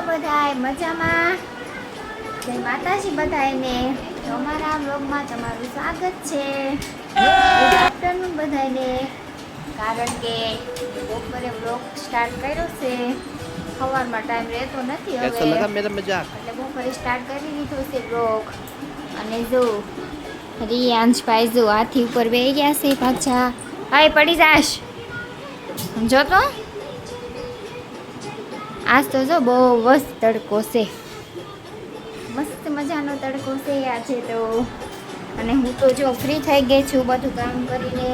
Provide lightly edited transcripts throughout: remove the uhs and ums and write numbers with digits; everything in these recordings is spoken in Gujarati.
બધાય મજામાં? જય માતાજી બધાયને. અમારા વ્લોગમાં તમારું સ્વાગત છે. ગુડ આફ્ટરનૂન બધાયને. કારણ કે બપોરે વ્લોગ સ્ટાર્ટ કર્યો છે. સવારમાં ટાઈમ રહેતો નથી હવે એટલે બપોરે સ્ટાર્ટ કરી દીધો છે વ્લોગ. અને જો રિયાંશભાઈ જો હાથી ઉપર બેસી ગયા છે પાછા. હાય પડી જાશ સમજો તો. આજ તો જો બહુ મસ્ત તડકો છે, મસ્ત મજાનો તડકો છે આજે તો. અને હું તો જો ફ્રી થઈ ગઈ છું બધું કામ કરીને.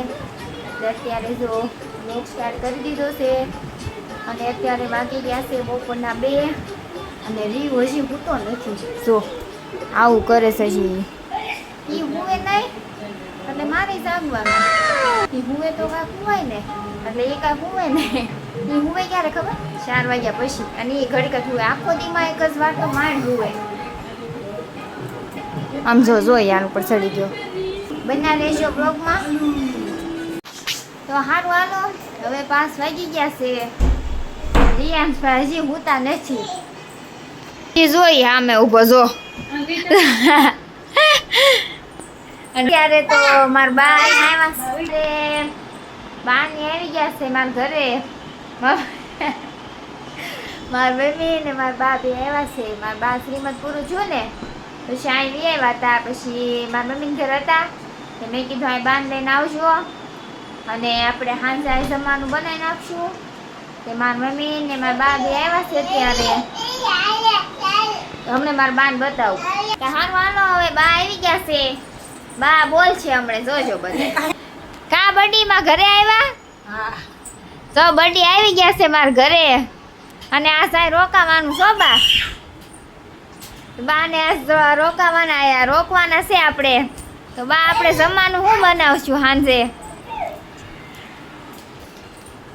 અત્યારે જો મેચ સ્ટાર્ટ કરી દીધો છે અને અત્યારે વાગી ગયા છે બપોરના 2 અને રીવ હજી હૂતો નથી. જો આવું કરે છે હજી. એ હુવે નહીં એટલે મારે જાગવાનું. એ હુવે તો કાંક હુવાય ને, એટલે એ કાંક હુવે ને. એ હુવે ક્યારે ખબર? 4 વાગ્યા પછી. અને એ ઘડીક હુવે. આખો દીમાં એક જ વાર તો માંડ હુવે. આમ જો યાર ઉપર ચડી ગયો. બન્યા રહેજો બ્લોગમાં. તો સારું હાલો, હવે 5 વાગી ગયા છે. રિયાંશભાઈ હજી હુતા નથી. એ જોઈ આમે ઊભો જો. અત્યારે તો મારા બા આવ્યા છે. બા ને આવી ગયા છે મારા ઘરે. મારા મમ્મી ને મારા બા બે આવ્યા છે. મારા બા શ્રીમદ પૂરું છું ને પછી આવી આવ્યા હતા. પછી મારા મમ્મી ઘર હતા મેં કીધું આ બાને લઈને આવજો અને આપણે સાંજે જમવાનું બનાવી નાખશું. કે મારા મમ્મી ને મારા બા બે આવ્યા છે અત્યારે. તો હમણાં મારા બાને બતાવું. સારું હાલો, હવે બા આવી ગયા છે. બા બોલ છે હમણાં જોજો બધે. કા બડી માં ઘરે આવ્યા? તો બડી આવી ગયા છે મારા ઘરે. અને આ સાઈ રોકાવાનું છો બા? બા ને આ રોકાવાના આયા, રોકવાના છે આપણે. તો બા આપણે જમવાનું શું બનાવશું સાંજે?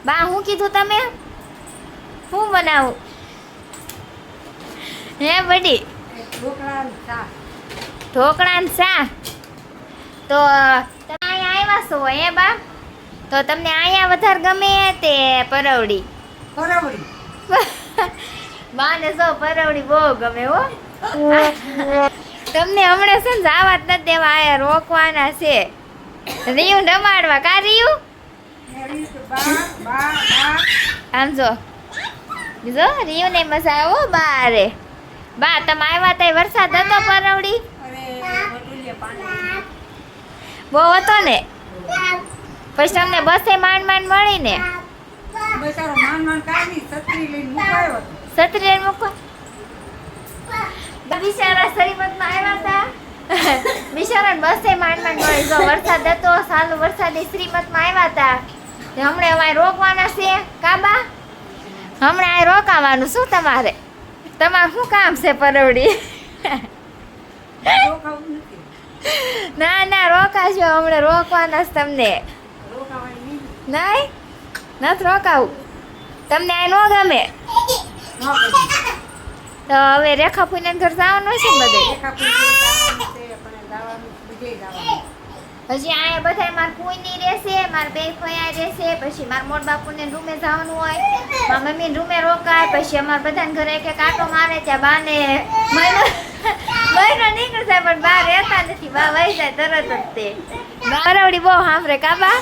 બા શું કીધું તમે? શું બનાવું? હે બડી? ઢોકળા ને શાક. તો તમે અહીંયા આવ્યા છો હે બા? તો તમને અહીંયા વધારે ગમે તે પરવડી? બાને જો પરવડી બહુ ગમે હો. તમને હમણાં છે ને જવા જ નથી દેવા, આયા રોકવાના છે. રીયુ રમાડવા. કા રીયુ? આમ જો રીયુ ને મજા આવો બારે. બા તમે આવ્યા ત્યાં વરસાદ હતો પરવડી? બહુ હતો ને. પછી તમને બસે માંડ મળી ને. છત્રી લઈને મૂકો. બિચારા શ્રીમતમાં આવ્યા હતા. બિચારા બસે માંડ મળી. જો વરસાદ હતો, સાલું વરસાદી શ્રીમતમાં આવ્યા હતા. હમણાં અમારે રોકવાના છે. કાબા હમણાં આ રોકાવાનું શું તમારે? તમારે શું કામ છે પરવડી? ના ના રોકાજો, હમણાં રોકવાના છે તમને. નહીં નથી રોકાવું. તમને આ ન ગમે? તો હવે રેખા ફૂઈને ઘર જવાનું છે ને બધે. હજી અહીંયા બધા મારા ફૂઈની રહેશે, મારા બે ફયા રહેશે. પછી મારા મોટ બાપુને રૂમે જવાનું હોય, મારા મમ્મીને રૂમે રોકાય. પછી અમારા બધાને ઘરે એક આટો મારે. ત્યાં બાને મહિનો નીકળી જાય પણ બા રહેતા નથી. બા વહી જાય તરત જ તે. પરવડી બહુ સાંભળે કાબા.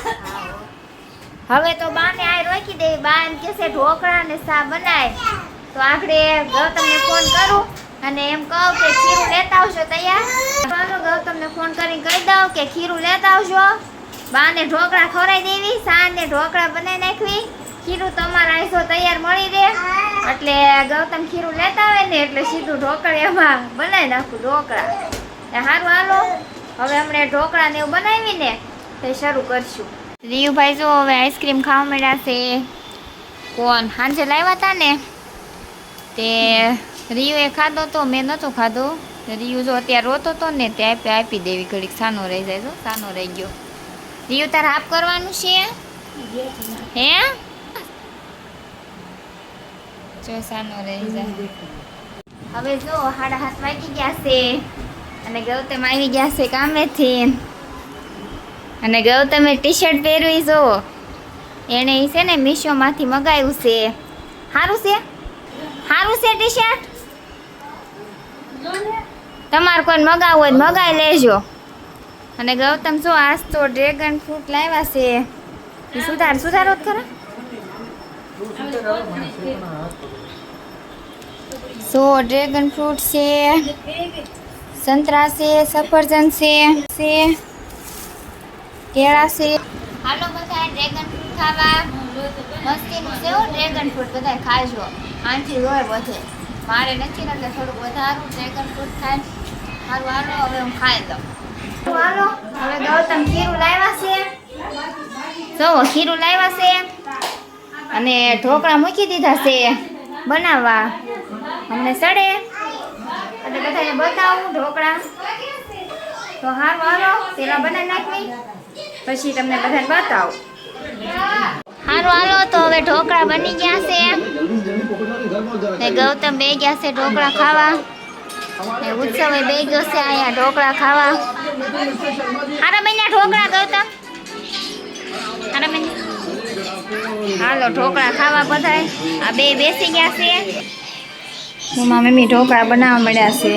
હવે તો બાને આ રોકી દે. બા એમ કે છે ઢોકળા ને સા બનાય. તો આપણે ગૌતમને ફોન કરું અને એમ કહું કે ખીરું લેતા આવશો તૈયાર. ચાલો ગૌતમને ફોન કરીને કહી દઉં કે ખીરું લેતા આવશો. બાને ઢોકળા ખવડાવી દેવી, સા ને ઢોકળા બનાવી નાખવી. ખીરું તમારા આઈસો તૈયાર મળી રહે. એટલે ગૌતમ ખીરું લેતા આવે ને એટલે સીધું ઢોકળા એમાં બનાવી નાખું ઢોકળા. સારું હાલો, હવે હમણાં ઢોકળા ને એવું બનાવીને તે શરૂ કરશું. રીયુભાઈ જો હવે આઈસ્ક્રીમ ખાવા મળ્યા છે. કોણ સાંજે લાવ્યા હતા ને તે રીયુએ ખાધો તો મેં નહોતો ખાધો. રીયુ જો અત્યારે રોતો હતો ને તે આપી દેવી. ઘડીક સાનો રહી જાય. જો સાનો રહી ગયો. રીયુ તાર હાફ કરવાનું છે હે? જો સાનો રહી જાય. હવે જો 7:30 વાગી ગયા છે અને ગૌતમ આવી ગયા છે કામેથી. અને ગૌતમે ટી શર્ટ પહેરવી જો. એણે છે ને મીશોમાંથી મગાવ્યું છે. સારું છે. સારું છે ટી શર્ટ તમારે કોઈ મગાવવું હોય તો મગાવી લેજો. અને ગૌતમ શું આજ તો ડ્રેગન ફ્રૂટ લાવ્યા છે એ સુધારો જ ખરા. સો ડ્રેગન ફ્રૂટ છે, સંતરા છે, સફરજન છે, કેળા છે. હાલો બધા ડ્રેગન ફ્રૂટ ખાવા. મસ્તીનું છે ડ્રેગન ફ્રૂટ, બધા ખાજો. આનથી હોય બધે. મારે નથી એટલે થોડુંક વધારું ડ્રેગન ફ્રૂટ ખાય. સારું હાલો હવે હું ખાઈ લઉં. હાલો હવે ગૌતમ ખીરું લાવ્યા છે. જો ખીરું લાવ્યા છે અને ઢોકળા મૂકી દીધા છે બનાવવા. અમને સડે એટલે બધાને બતાવું ઢોકળા. તો હારું હાલો પેલા બનાવી નાખવી પછી તમને બધાને બતાવું. હારું હાલો તો હવે ઢોકળા બની ગયા છે. ગૌતમ બે ગયા છે ઢોકળા ખાવા. ઉત્સવે બે ગયો છે અહીંયા ઢોકળા ખાવા. હારા બન્યા ઢોકળા ગૌતમ? હારા બન્યા? હાલો ઢોકળા ખાવા બધાય. આ બે બેસી ગયા છે. એમાં મમ્મી ઢોકળા બનાવવા મળ્યા છે.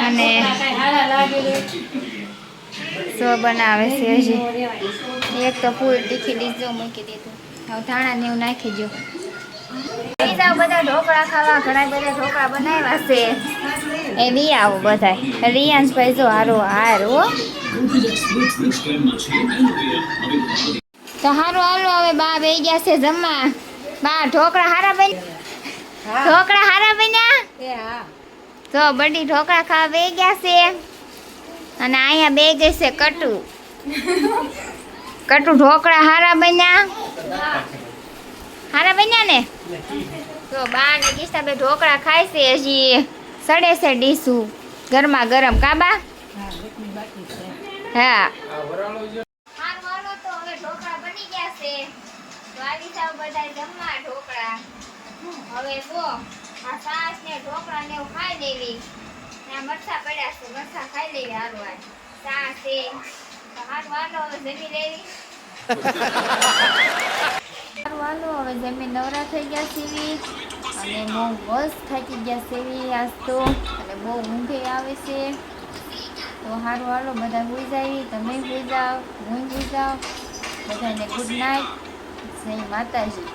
અને સો બનાવે છે હજી. એક તો ફૂલ તીખી ડીજો મૂકી દીધું. હવે ધાણા ને એવું નાખી દો. જાઓ બધા ઢોકળા ખાવા. ઘણા બધા ઢોકળા બનાવ્યા છે. એ બી આવો બધા. રિયાંશભાઈ જો હારો હારો. તો હારું હાલો હવે બા બે ગયા છે જમવા. બા ઢોકળા હારા બન્યા? ઢોકળા હારા બન્યા? તો બડી ઢોકળા ખાવા બે ગયા છે. અને અહીંયા બે ગઈ છે કટુ. કટુ ઢોકળા હારા બન્યા? હારા બન્યા ને? તો બા ને ગીસા બે ઢોકળા ખાય છે. હજી સડે છે ડીશું ગરમા ગરમ. કાબા હા તો હવે ઢોકળા બની ગયા છે. તો આવી જાવ બધા જમવા ઢોકળા. હવે જો આ સાસ ને ઢોકળા ને એવું ખાઈ લેવી. આ મરચા પડ્યા છે મરચા ખાઈ લેવી. હારું આ સાસ છે તો હારું હાલો હવે જમી લેવી. હારું હાલો હવે જમી નવરા થઈ ગયા સીવી. અને બહુ બસ થાકી ગયા સેવી આજ તો. અને બહુ ઊંઘે આવે છે. તો સારું હાલો બધા સુઈ જાય. તમે સુઈ જાઓ, હું સુઈ જાઓ. બધાને ગુડ નાઇટ. જય માતાજી.